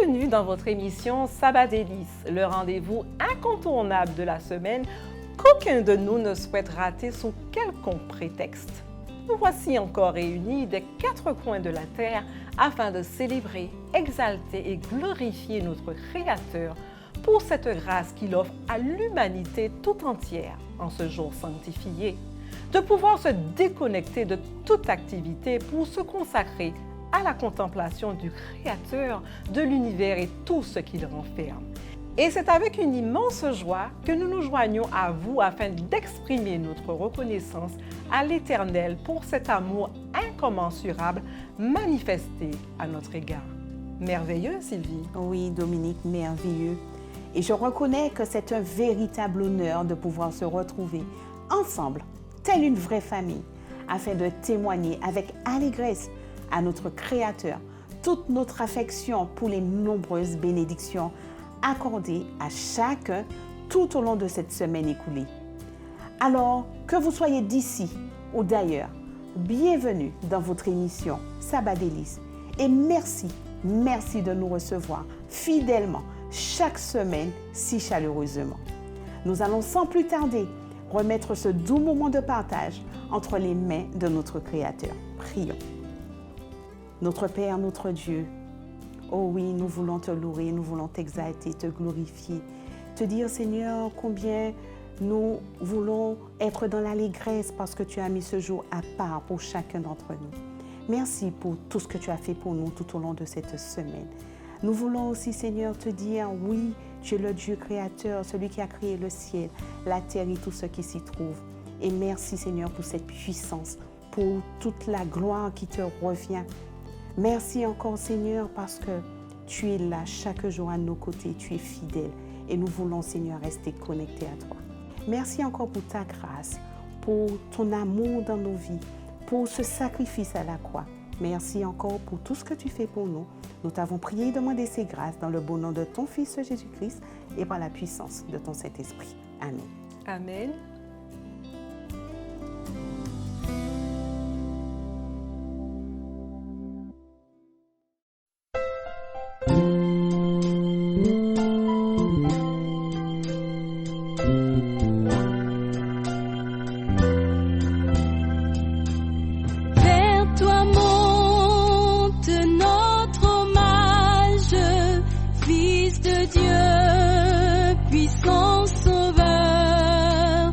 Bienvenue dans votre émission Sabbat délices, le rendez-vous incontournable de la semaine qu'aucun de nous ne souhaite rater sous quelconque prétexte. Nous voici encore réunis des quatre coins de la terre afin de célébrer, exalter et glorifier notre Créateur pour cette grâce qu'il offre à l'humanité tout entière en ce jour sanctifié, de pouvoir se déconnecter de toute activité pour se consacrer à la contemplation du Créateur de l'univers et tout ce qu'il renferme. Et c'est avec une immense joie que nous nous joignons à vous afin d'exprimer notre reconnaissance à l'Éternel pour cet amour incommensurable manifesté à notre égard. Merveilleux, Sylvie. Oui, Dominique, merveilleux. Et je reconnais que c'est un véritable honneur de pouvoir se retrouver ensemble, telle une vraie famille, afin de témoigner avec allégresse à notre Créateur toute notre affection pour les nombreuses bénédictions accordées à chacun tout au long de cette semaine écoulée. Alors, que vous soyez d'ici ou d'ailleurs, bienvenue dans votre émission Sabbat délices et merci de nous recevoir fidèlement chaque semaine si chaleureusement. Nous allons sans plus tarder remettre ce doux moment de partage entre les mains de notre Créateur. Prions. Notre Père, notre Dieu, oh oui, nous voulons te louer, nous voulons t'exalter, te glorifier, te dire, Seigneur, combien nous voulons être dans l'allégresse parce que tu as mis ce jour à part pour chacun d'entre nous. Merci pour tout ce que tu as fait pour nous tout au long de cette semaine. Nous voulons aussi, Seigneur, te dire, oui, tu es le Dieu créateur, celui qui a créé le ciel, la terre et tout ce qui s'y trouve. Et merci, Seigneur, pour cette puissance, pour toute la gloire qui te revient. Merci encore, Seigneur, parce que tu es là chaque jour à nos côtés, tu es fidèle et nous voulons, Seigneur, rester connectés à toi. Merci encore pour ta grâce, pour ton amour dans nos vies, pour ce sacrifice à la croix. Merci encore pour tout ce que tu fais pour nous. Nous t'avons prié et demandé ces grâces dans le beau nom de ton Fils Jésus-Christ et par la puissance de ton Saint-Esprit. Amen. Amen. Fils de Dieu, puissant sauveur,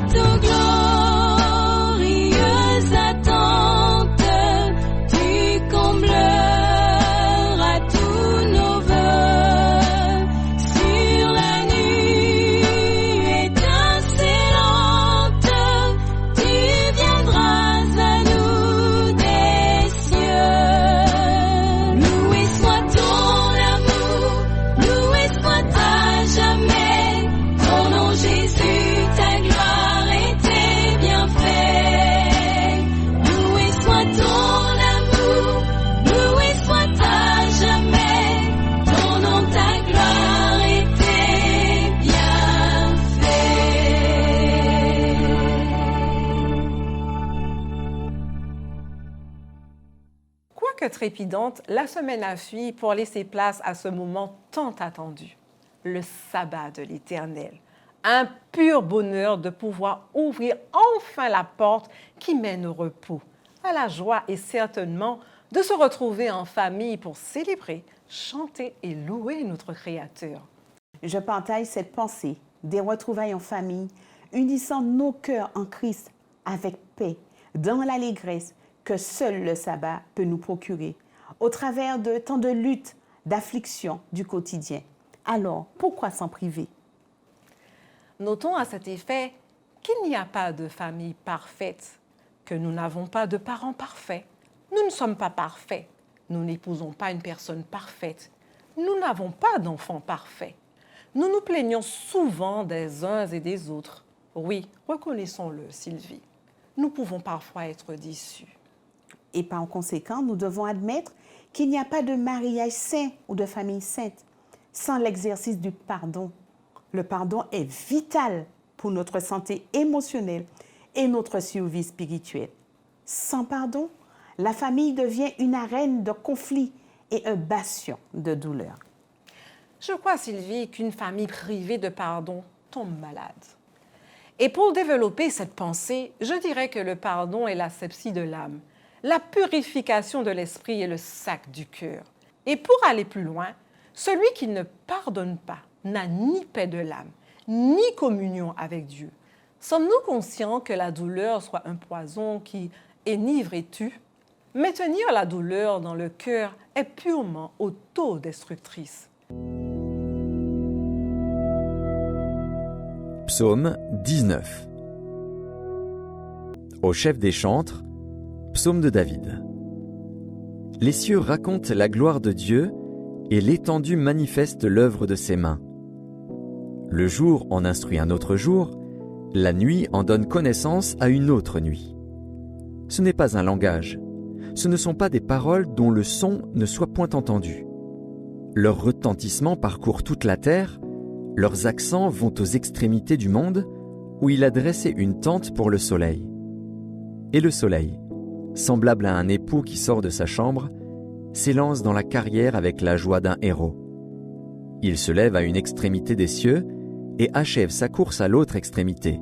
bientôt glorieuse attente, tu combleras tous nos vœux. Sur la nuit étincelante, tu viendras à nous des cieux. Loué soit ton amour, loué soit à jamais. Ton nom Jésus, ta gloire et tes bienfaits. Loué soit ton amour, loué soit à jamais. Ton nom, ta gloire et tes bienfaits. Quoique trépidante, la semaine a fui pour laisser place à ce moment tant attendu, le sabbat de l'Éternel. Un pur bonheur de pouvoir ouvrir enfin la porte qui mène au repos, à la joie et certainement de se retrouver en famille pour célébrer, chanter et louer notre Créateur. Je partage cette pensée des retrouvailles en famille, unissant nos cœurs en Christ avec paix, dans l'allégresse que seul le sabbat peut nous procurer, au travers de tant de luttes, d'afflictions du quotidien. Alors, pourquoi s'en priver? Notons à cet effet qu'il n'y a pas de famille parfaite, que nous n'avons pas de parents parfaits. Nous ne sommes pas parfaits. Nous n'épousons pas une personne parfaite. Nous n'avons pas d'enfants parfaits. Nous nous plaignons souvent des uns et des autres. Oui, reconnaissons-le, Sylvie. Nous pouvons parfois être déçus. Et par conséquent, nous devons admettre qu'il n'y a pas de mariage saint ou de famille sainte sans l'exercice du pardon. Le pardon est vital pour notre santé émotionnelle et notre survie spirituelle. Sans pardon, la famille devient une arène de conflit et un bastion de douleur. Je crois, Sylvie, qu'une famille privée de pardon tombe malade. Et pour développer cette pensée, je dirais que le pardon est l'asepsie de l'âme, la purification de l'esprit et le sac du cœur. Et pour aller plus loin, celui qui ne pardonne pas n'a ni paix de l'âme, ni communion avec Dieu. Sommes-nous conscients que la douleur soit un poison qui enivre et tue? Maintenir la douleur dans le cœur est purement autodestructrice. Psaume 19. Au chef des chantres, psaume de David. Les cieux racontent la gloire de Dieu et l'étendue manifeste l'œuvre de ses mains. Le jour en instruit un autre jour, la nuit en donne connaissance à une autre nuit. Ce n'est pas un langage, ce ne sont pas des paroles dont le son ne soit point entendu. Leur retentissement parcourt toute la terre, leurs accents vont aux extrémités du monde, où il a dressé une tente pour le soleil. Et le soleil, semblable à un époux qui sort de sa chambre, s'élance dans la carrière avec la joie d'un héros. Il se lève à une extrémité des cieux et achève sa course à l'autre extrémité.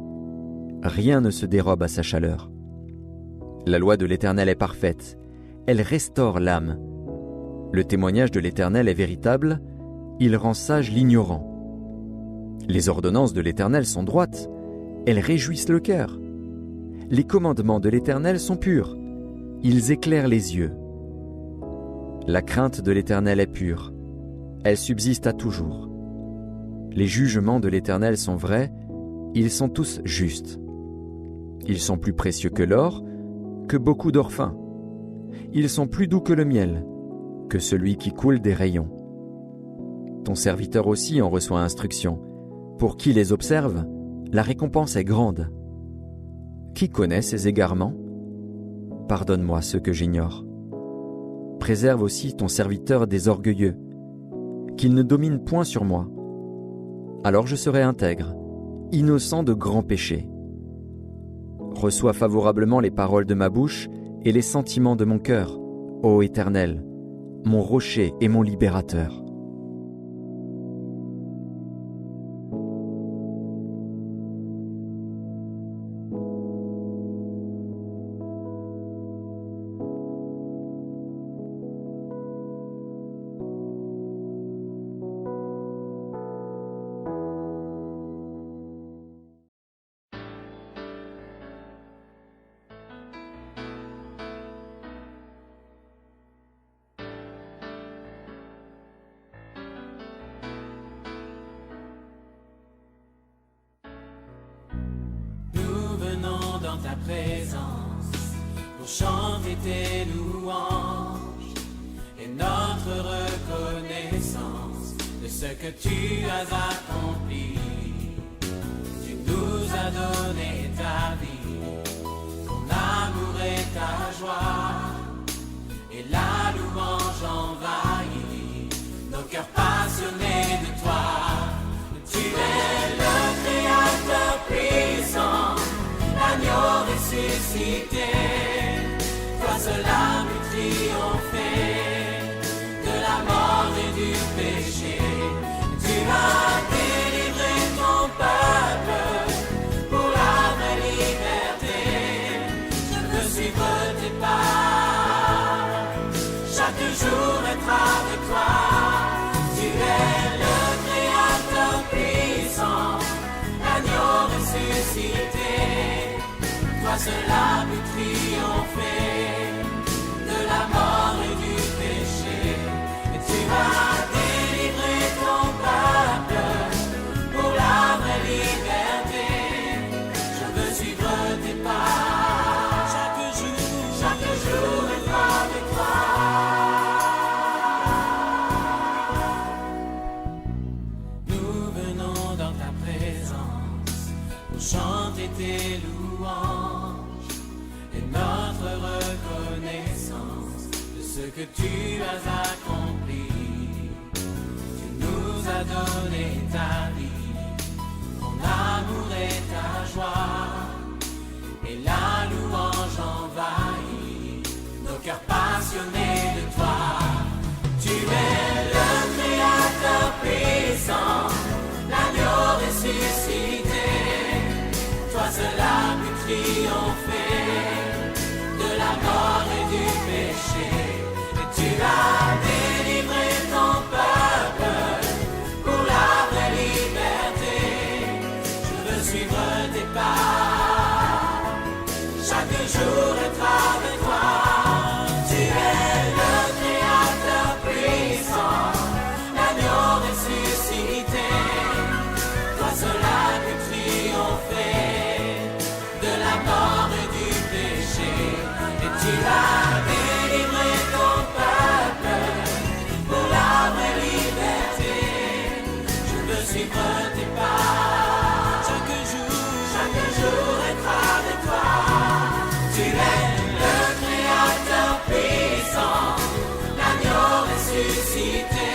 Rien ne se dérobe à sa chaleur. La loi de l'Éternel est parfaite, elle restaure l'âme. Le témoignage de l'Éternel est véritable, il rend sage l'ignorant. Les ordonnances de l'Éternel sont droites, elles réjouissent le cœur. Les commandements de l'Éternel sont purs, ils éclairent les yeux. La crainte de l'Éternel est pure, elle subsiste à toujours. Les jugements de l'Éternel sont vrais, ils sont tous justes. Ils sont plus précieux que l'or, que beaucoup d'or fin. Ils sont plus doux que le miel, que celui qui coule des rayons. Ton serviteur aussi en reçoit instruction. Pour qui les observe, la récompense est grande. Qui connaît ses égarements? Pardonne-moi ceux que j'ignore. Préserve aussi ton serviteur des orgueilleux, qu'il ne domine point sur moi. Alors je serai intègre, innocent de grands péchés. Reçois favorablement les paroles de ma bouche et les sentiments de mon cœur, ô Éternel, mon rocher et mon libérateur. dans ta présence pour chanter tes louanges et notre reconnaissance de ce que tu as accompli. Tu nous as donné ta vie, ton amour et ta joie, et la louange envahit nos cœurs passionnés de toi. Tu es le Créateur puissant, l'agneau ressuscité. Toi seul as pu triompher de la mort et du péché. Tu as délivré ton peuple pour la vraie liberté. Je veux suivre tes pas, chaque jour être avec toi. Tu es le Créateur puissant, l'agneau ressuscité. Toi seul as pu triompher de la mort et du péché. Et tu as délivré ton peuple pour la vraie liberté. Je veux suivre tes pas, chaque jour être avec toi. Nous venons dans ta présence pour chanter tes louanges et notre reconnaissance de ce que tu as accompli. Tu nous as donné ta vie, ton amour et ta joie, et la louange envahit nos cœurs passionnés de toi. Tu es le Créateur puissant, l'agneau ressuscité. Toi seul as pu triompher de la mort et du péché. Et tu as délivré ton peuple pour la vraie liberté. Je veux suivre tes pas, chaque jour être avec toi. Tu es le Créateur puissant, l'agneau ressuscité. Toi seul as pu triompher de la mort et du péché. Et tu as délivré ton peuple pour la vraie liberté. Je veux suivre tes pas, chaque jour être avec toi. Tu es le Créateur puissant, l'agneau ressuscité.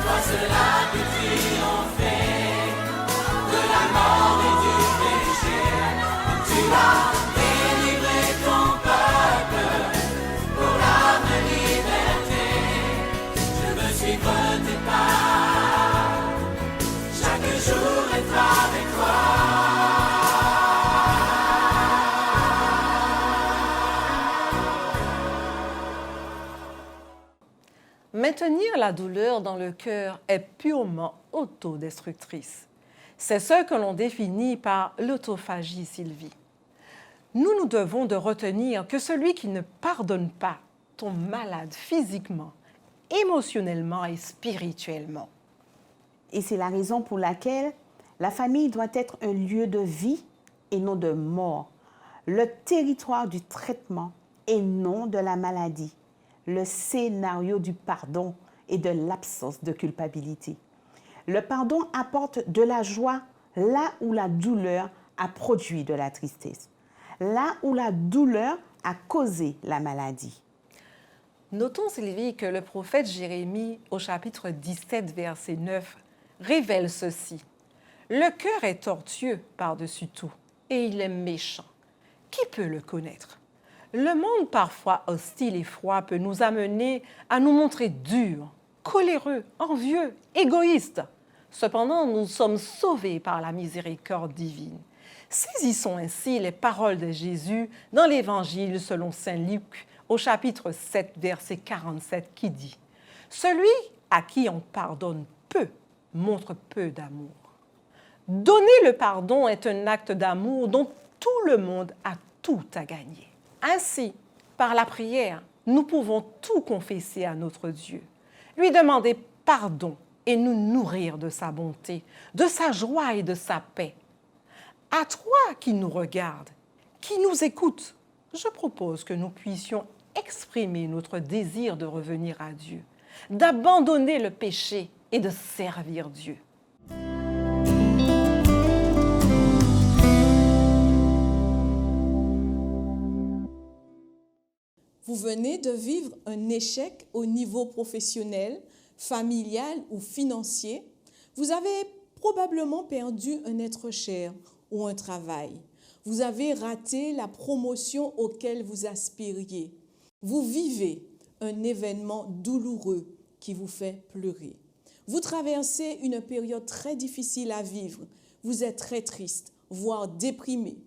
Toi seul as pu triompher de la mort et du péché. Tu as délivré ton peuple pour la vraie liberté. Je veux suivre tes pas, chaque jour être avec toi. Maintenir la douleur dans le cœur est purement autodestructrice. C'est ce que l'on définit par l'autophagie, Sylvie. Nous devons de retenir que celui qui ne pardonne pas tombe malade physiquement, émotionnellement et spirituellement. Et c'est la raison pour laquelle la famille doit être un lieu de vie et non de mort, le territoire du traitement et non de la maladie, le scénario du pardon et de l'absence de culpabilité. Le pardon apporte de la joie là où la douleur a produit de la tristesse, là où la douleur a causé la maladie. Notons, Sylvie, que le prophète Jérémie, au chapitre 17, verset 9, révèle ceci. « Le cœur est tortueux par-dessus tout, et il est méchant. Qui peut le connaître? Le monde parfois hostile et froid peut nous amener à nous montrer durs, coléreux, envieux, égoïstes. Cependant, nous sommes sauvés par la miséricorde divine. Saisissons ainsi les paroles de Jésus dans l'Évangile selon saint Luc, au chapitre 7, verset 47, qui dit « Celui à qui on pardonne peu montre peu d'amour. » Donner le pardon est un acte d'amour dont tout le monde a tout à gagner. Ainsi, par la prière, nous pouvons tout confesser à notre Dieu, lui demander pardon et nous nourrir de sa bonté, de sa joie et de sa paix. À toi qui nous regardes qui nous écoute, je propose que nous puissions exprimer notre désir de revenir à Dieu, d'abandonner le péché et de servir Dieu. Vous venez de vivre un échec au niveau professionnel, familial ou financier. Vous avez probablement perdu un être cher ou un travail. Vous avez raté la promotion auquel vous aspiriez. Vous vivez un événement douloureux qui vous fait pleurer. Vous traversez une période très difficile à vivre. Vous êtes très triste, voire déprimé.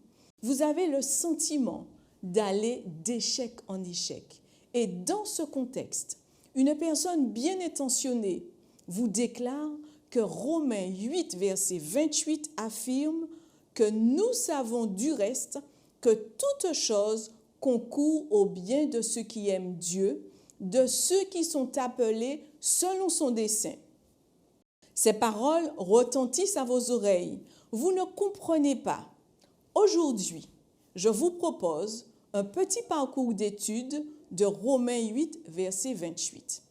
Vous avez le sentiment d'aller d'échec en échec. Et dans ce contexte, une personne bien intentionnée vous déclare que Romains 8, verset 28 affirme que nous savons du reste que toute chose concourt au bien de ceux qui aiment Dieu, de ceux qui sont appelés selon son dessein. Ces paroles retentissent à vos oreilles. Vous ne comprenez pas. Aujourd'hui, je vous propose un petit parcours d'étude de Romains 8, verset 28.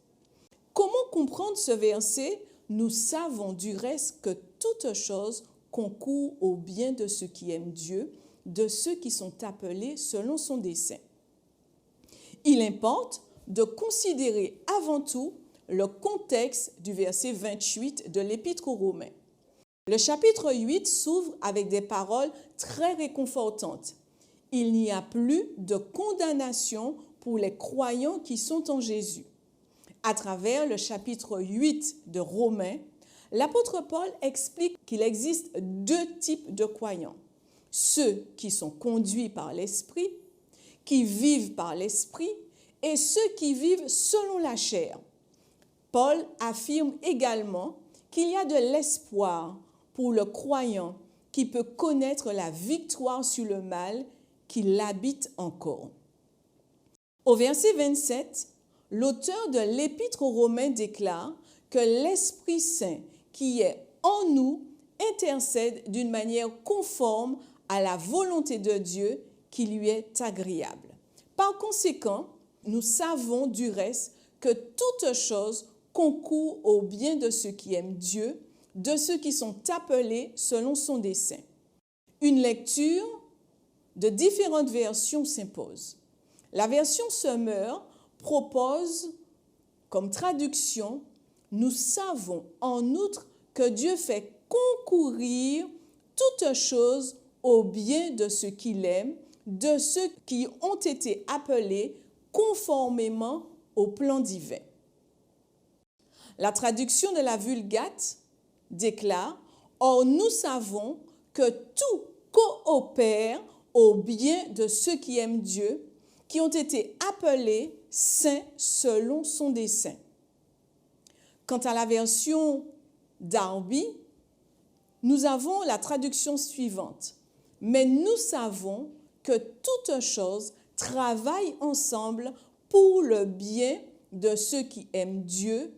Comment comprendre ce verset? Nous savons du reste que toute chose concourt au bien de ceux qui aiment Dieu, de ceux qui sont appelés selon son dessein. Il importe de considérer avant tout le contexte du verset 28 de l'Épître aux Romains. Le chapitre 8 s'ouvre avec des paroles très réconfortantes. Il n'y a plus de condamnation pour les croyants qui sont en Jésus. À travers le chapitre 8 de Romains, l'apôtre Paul explique qu'il existe deux types de croyants. Ceux qui sont conduits par l'Esprit, qui vivent par l'Esprit, et ceux qui vivent selon la chair. Paul affirme également qu'il y a de l'espoir pour le croyant qui peut connaître la victoire sur le mal qui l'habite encore. Au verset 27, l'auteur de l'Épître aux Romains déclare que l'Esprit Saint qui est en nous intercède d'une manière conforme à la volonté de Dieu qui lui est agréable. Par conséquent, nous savons du reste que toute chose concourt au bien de ceux qui aiment Dieu, de ceux qui sont appelés selon son dessein. Une lecture de différentes versions s'impose. La version Summer propose comme traduction « Nous savons en outre que Dieu fait concourir toutes choses au bien de ceux qui l'aiment, de ceux qui ont été appelés conformément au plan divin. » La traduction de la Vulgate déclare « Or nous savons que tout coopère au bien de ceux qui aiment Dieu, qui ont été appelés saints selon son dessein. » Quant à la version Darby, nous avons la traduction suivante. « Mais nous savons que toutes choses travaillent ensemble pour le bien de ceux qui aiment Dieu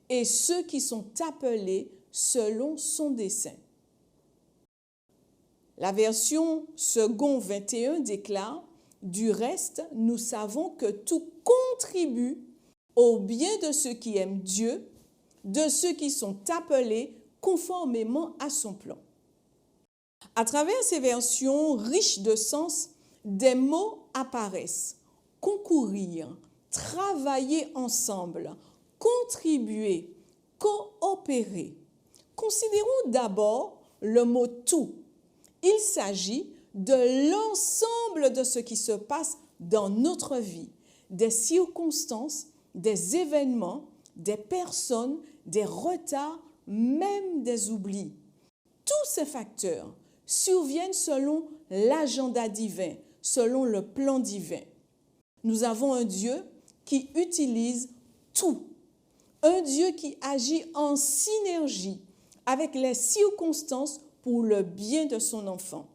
et ceux qui sont appelés selon son dessein. » La version Second 21 déclare « Du reste, nous savons que tout contribue au bien de ceux qui aiment Dieu, de ceux qui sont appelés conformément à son plan. » À travers ces versions riches de sens, des mots apparaissent. Concourir, travailler ensemble, contribuer, coopérer. Considérons d'abord le mot « tout ». Il s'agit de l'ensemble de ce qui se passe dans notre vie, des circonstances, des événements, des personnes, des retards, même des oublis. Tous ces facteurs surviennent selon l'agenda divin, selon le plan divin. Nous avons un Dieu qui utilise tout, un Dieu qui agit en synergie avec les circonstances pour le bien de son enfant.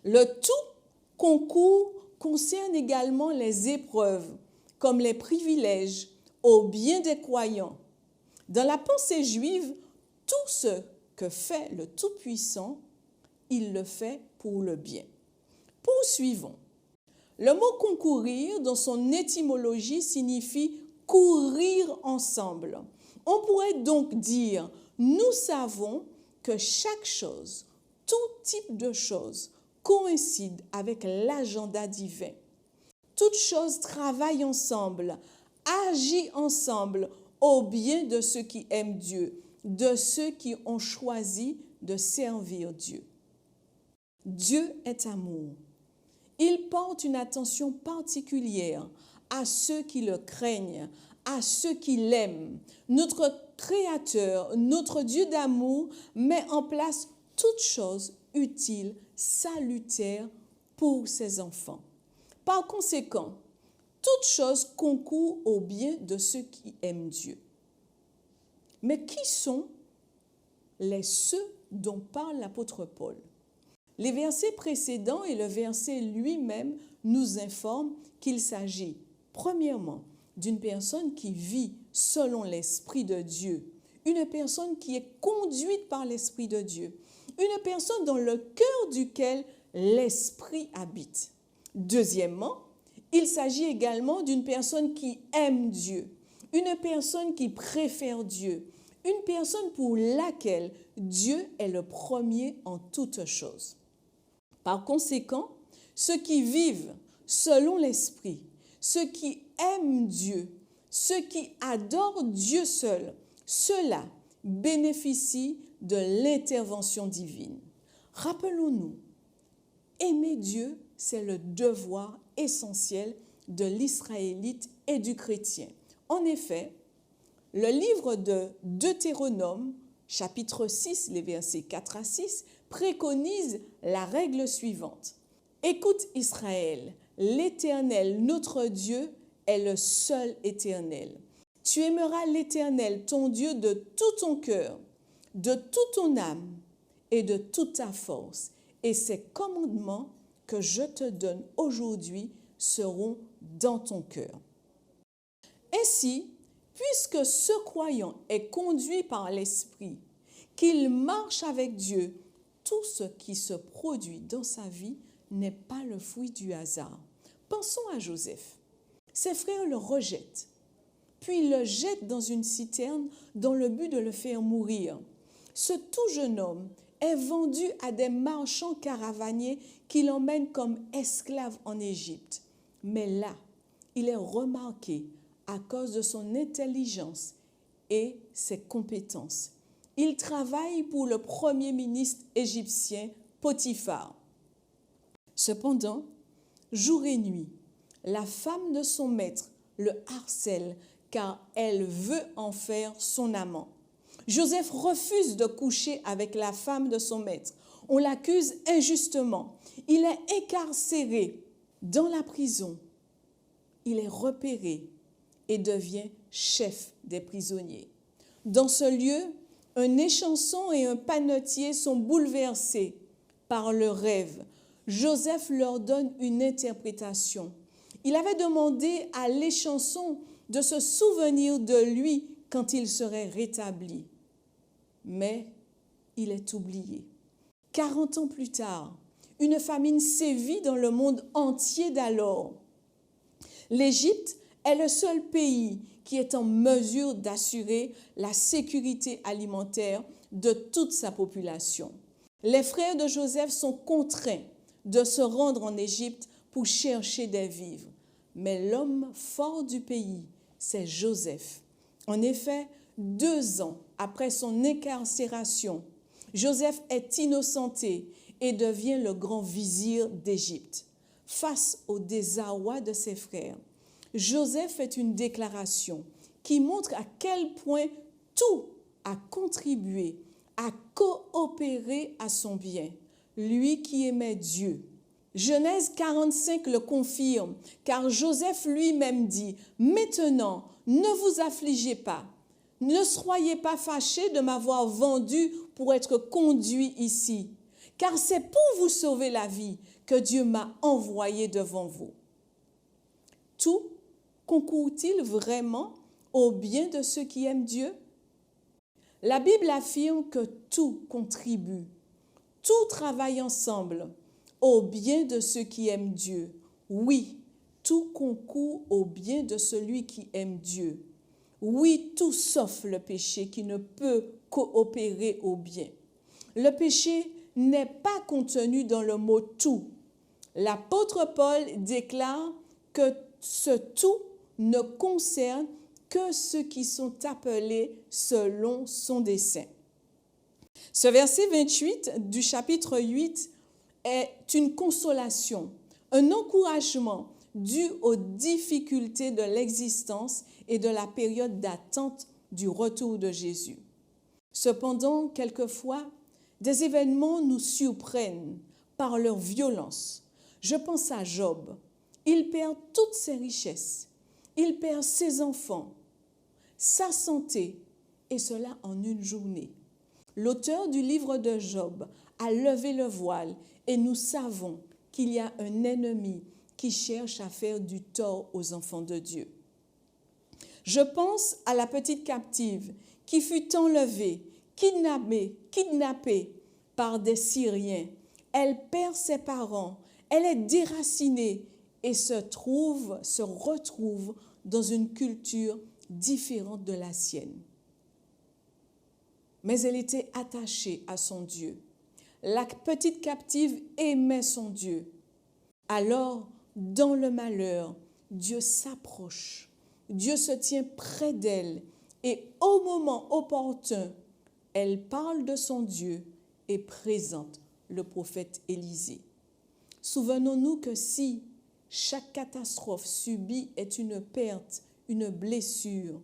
Le tout concourt concerne également les épreuves, comme les privilèges, au bien des croyants. Dans la pensée juive, tout ce que fait le Tout-Puissant, il le fait pour le bien. Poursuivons. Le mot concourir, dans son étymologie, signifie courir ensemble. On pourrait donc dire, nous savons que chaque chose, tout type de chose, coïncide avec l'agenda divin. Toute chose travaille ensemble, agit ensemble au bien de ceux qui aiment Dieu, de ceux qui ont choisi de servir Dieu. Dieu est amour. Il porte une attention particulière à ceux qui le craignent, à ceux qui l'aiment. Notre Créateur, notre Dieu d'amour, met en place toutes choses utiles, salutaires pour ses enfants. Par conséquent, toutes choses concourent au bien de ceux qui aiment Dieu. Mais qui sont ceux dont parle l'apôtre Paul? Les versets précédents et le verset lui-même nous informent qu'il s'agit, premièrement, d'une personne qui vit selon l'Esprit de Dieu, une personne qui est conduite par l'Esprit de Dieu, une personne dans le cœur duquel l'Esprit habite. Deuxièmement, il s'agit également d'une personne qui aime Dieu, une personne qui préfère Dieu, une personne pour laquelle Dieu est le premier en toutes choses. Par conséquent, ceux qui vivent selon l'Esprit, ceux qui aiment Dieu, ceux qui adorent Dieu seul, ceux-là bénéficient de l'intervention divine. Rappelons-nous, aimer Dieu, c'est le devoir essentiel de l'Israélite et du chrétien. En effet, le livre de Deutéronome, chapitre 6, les versets 4 à 6, préconise la règle suivante. Écoute Israël, l'Éternel, notre Dieu, est le seul éternel. Tu aimeras l'Éternel, ton Dieu, de tout ton cœur, de toute ton âme et de toute ta force. Et ces commandements que je te donne aujourd'hui seront dans ton cœur. Ainsi, puisque ce croyant est conduit par l'Esprit, qu'il marche avec Dieu, tout ce qui se produit dans sa vie n'est pas le fruit du hasard. Pensons à Joseph. Ses frères le rejettent, puis le jettent dans une citerne dans le but de le faire mourir. Ce tout jeune homme est vendu à des marchands caravaniers qui l'emmènent comme esclave en Égypte. Mais là, il est remarqué à cause de son intelligence et ses compétences. Il travaille pour le premier ministre égyptien Potiphar. Cependant, jour et nuit, la femme de son maître le harcèle car elle veut en faire son amant. Joseph refuse de coucher avec la femme de son maître. On l'accuse injustement. Il est incarcéré dans la prison. Il est repéré et devient chef des prisonniers. Dans ce lieu, un échanson et un panetier sont bouleversés par le rêve. Joseph leur donne une interprétation. Il avait demandé à l'échanson de se souvenir de lui quand il serait rétabli. Mais il est oublié. 40 ans plus tard, une famine sévit dans le monde entier d'alors. L'Égypte est le seul pays qui est en mesure d'assurer la sécurité alimentaire de toute sa population. Les frères de Joseph sont contraints de se rendre en Égypte pour chercher des vivres. Mais l'homme fort du pays, c'est Joseph. En effet, 2 ans après son incarcération, Joseph est innocenté et devient le grand vizir d'Égypte. Face au désarroi de ses frères, Joseph fait une déclaration qui montre à quel point tout a contribué, a coopéré à son bien, lui qui aimait Dieu. Genèse 45 le confirme, car Joseph lui-même dit « Maintenant, ne vous affligez pas, ne soyez pas fâchés de m'avoir vendu pour être conduit ici, car c'est pour vous sauver la vie que Dieu m'a envoyé devant vous. » Tout concourt-il vraiment au bien de ceux qui aiment Dieu? La Bible affirme que tout contribue, tout travaille ensemble au bien de ceux qui aiment Dieu. Oui, tout concourt au bien de celui qui aime Dieu. Oui, tout sauf le péché qui ne peut coopérer au bien. Le péché n'est pas contenu dans le mot tout. L'apôtre Paul déclare que ce tout ne concerne que ceux qui sont appelés selon son dessein. Ce verset 28 du chapitre 8 est une consolation, un encouragement dû aux difficultés de l'existence et de la période d'attente du retour de Jésus. Cependant, quelquefois, des événements nous surprennent par leur violence. Je pense à Job. Il perd toutes ses richesses. Il perd ses enfants, sa santé, et cela en une journée. L'auteur du livre de Job a levé le voile et nous savons qu'il y a un ennemi qui cherche à faire du tort aux enfants de Dieu. Je pense à la petite captive qui fut enlevée, kidnappée par des Syriens. Elle perd ses parents, elle est déracinée et se retrouve dans une culture différente de la sienne. Mais elle était attachée à son Dieu. La petite captive aimait son Dieu. Alors, dans le malheur, Dieu s'approche. Dieu se tient près d'elle et au moment opportun, elle parle de son Dieu et présente le prophète Élisée. Souvenons-nous que si chaque catastrophe subie est une perte, une blessure,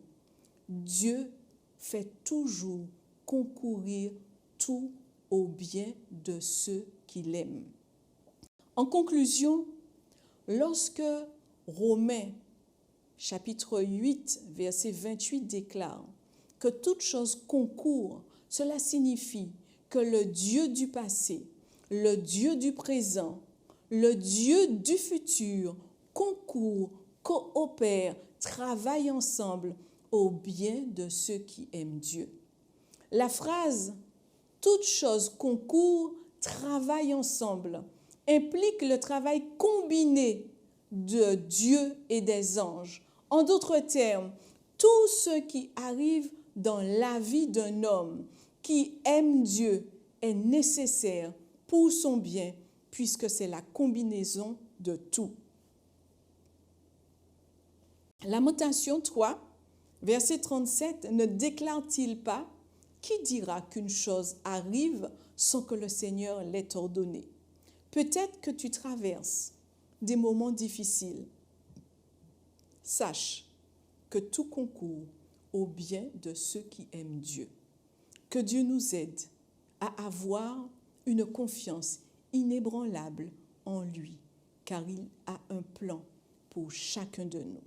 Dieu fait toujours concourir tout au bien de ceux qui l'aiment. En conclusion, lorsque Romains chapitre 8, verset 28 déclare que toute chose concourt, cela signifie que le Dieu du passé, le Dieu du présent, le Dieu du futur concourent, coopèrent, travaillent ensemble au bien de ceux qui aiment Dieu. La phrase « toute chose concourt, travaille ensemble » implique le travail combiné de Dieu et des anges. En d'autres termes, tout ce qui arrive dans la vie d'un homme qui aime Dieu est nécessaire pour son bien, puisque c'est la combinaison de tout. Lamentation 3, verset 37, ne déclare-t-il pas « Qui dira qu'une chose arrive sans que le Seigneur l'ait ordonné ?» Peut-être que tu traverses des moments difficiles. Sache que tout concourt au bien de ceux qui aiment Dieu. Que Dieu nous aide à avoir une confiance inébranlable en lui, car il a un plan pour chacun de nous.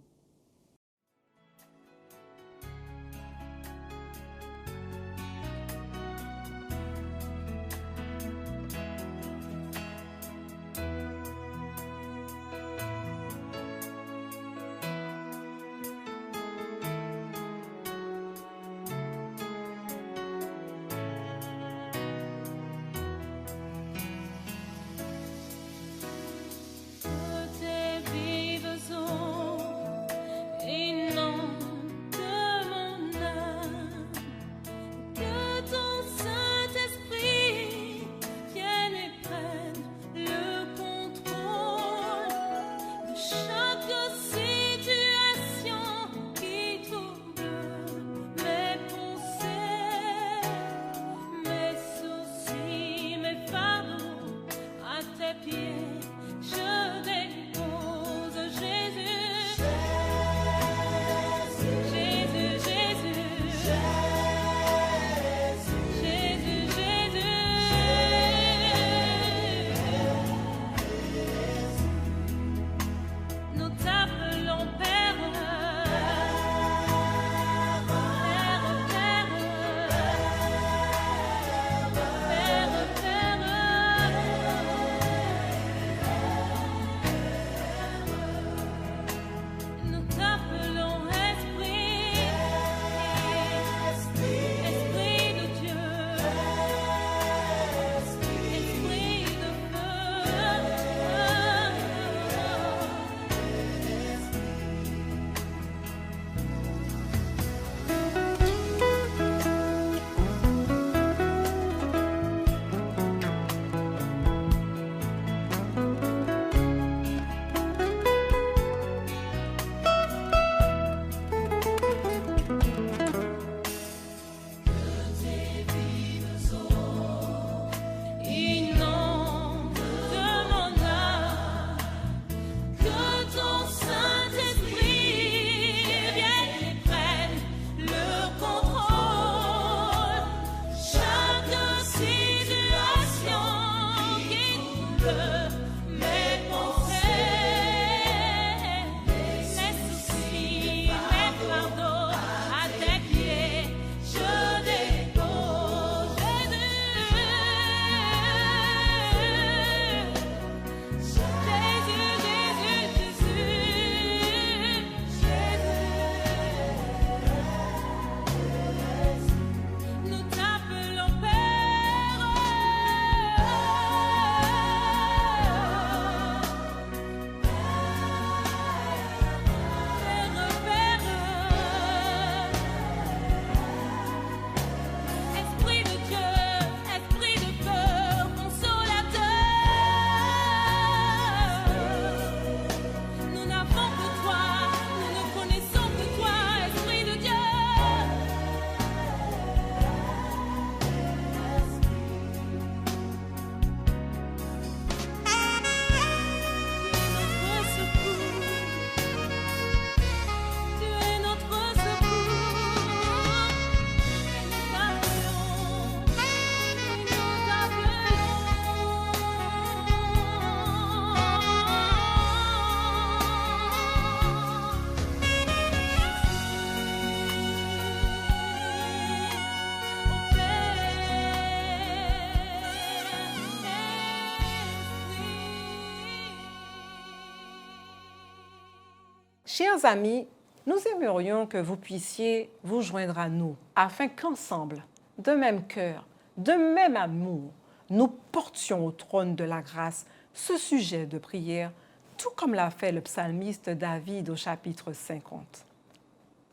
Chers amis, nous aimerions que vous puissiez vous joindre à nous afin qu'ensemble, de même cœur, de même amour, nous portions au trône de la grâce ce sujet de prière, tout comme l'a fait le psalmiste David au chapitre 50.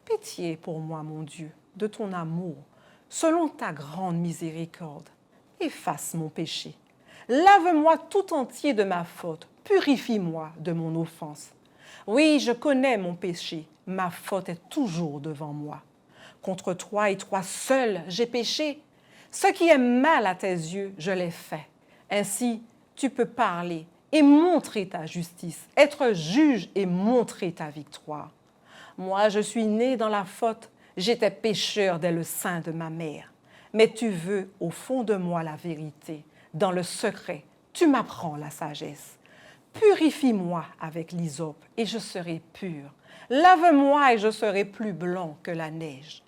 Pitié pour moi, mon Dieu, de ton amour, selon ta grande miséricorde. Efface mon péché. Lave-moi tout entier de ma faute. Purifie-moi de mon offense. Oui, je connais mon péché. Ma faute est toujours devant moi. Contre toi et toi seul, j'ai péché. Ce qui est mal à tes yeux, je l'ai fait. Ainsi, tu peux parler et montrer ta justice, être juge et montrer ta victoire. Moi, je suis né dans la faute. J'étais pécheur dès le sein de ma mère. Mais tu veux au fond de moi la vérité. Dans le secret, tu m'apprends la sagesse. Purifie-moi avec l'hysope et je serai pur. Lave-moi et je serai plus blanc que la neige.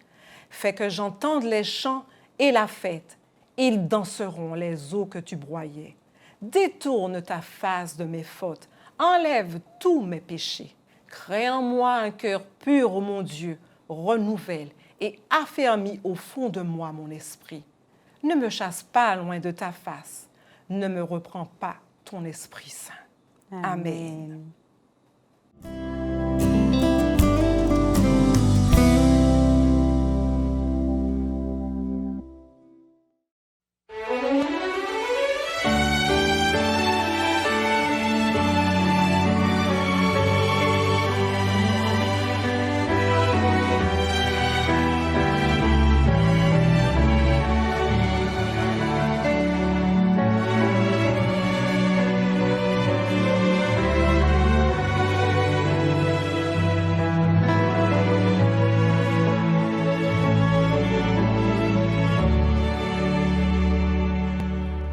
Fais que j'entende les chants et la fête. Ils danseront les eaux que tu broyais. Détourne ta face de mes fautes. Enlève tous mes péchés. Crée en moi un cœur pur, ô mon Dieu. Renouvelle et affermis au fond de moi mon esprit. Ne me chasse pas loin de ta face. Ne me reprends pas ton Esprit Saint. Amen.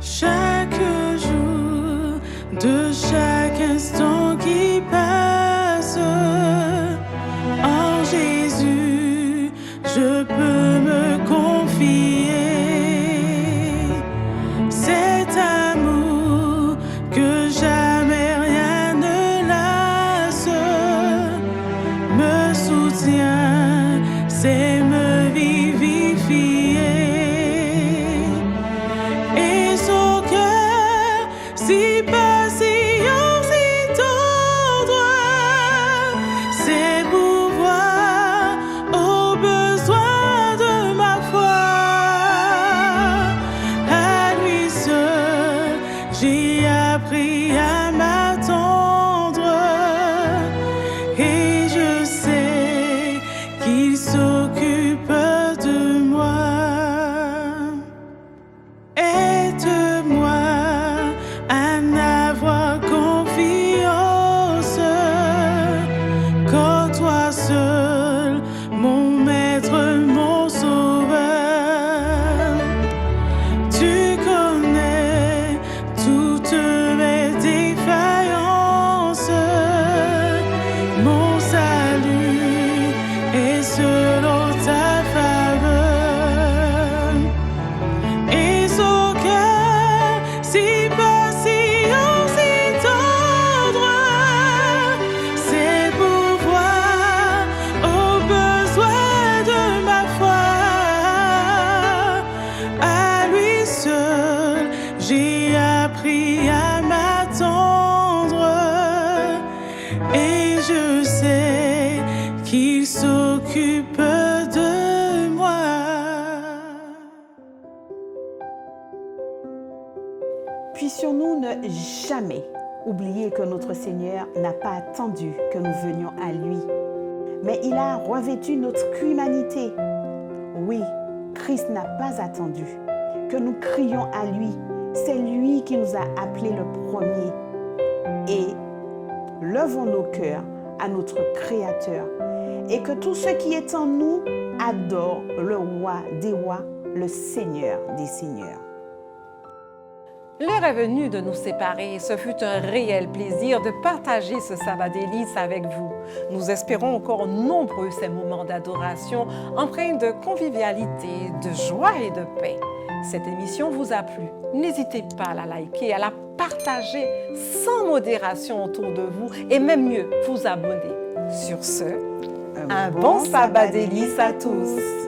Chaque jour, de chaque instant qui passe, en Jésus, je peux me confier. Cet amour que jamais rien ne lasse me soutient, c'est me vivifier. Si patient, si tendre, c'est pouvoir au besoin de ma foi. À lui seul, j'ai appris à m'attendre et je sais qu'il s'occupe de moi. Aide-moi à n'avoir confiance qu'en toi seul, mon maître, mon sauveur. Tu connais toutes mes défaillances, mon salut est selon ta faveur. Et son cœur si patient, si tendre, c'est pouvoir au besoin de ma foi. À lui seul, j'ai appris à m'attendre et je sais qu'il s'occupe de moi. Puissions-nous ne jamais oublier que notre Seigneur n'a pas attendu que nous venions à lui, mais il a revêtu notre humanité. Oui, Christ n'a pas attendu que nous crions à lui. C'est lui qui nous a appelés le premier. Et levons nos cœurs à notre Créateur et que tout ce qui est en nous adore le roi des rois, le Seigneur des seigneurs. L'heure est venue de nous séparer. Ce fut un réel plaisir de partager ce sabbat délices avec vous. Nous espérons encore nombreux ces moments d'adoration empreints de convivialité, de joie et de paix. Cette émission vous a plu. N'hésitez pas à la liker, à la partager sans modération autour de vous et même mieux, vous abonner. Sur ce, un bon sabbat délices à tous.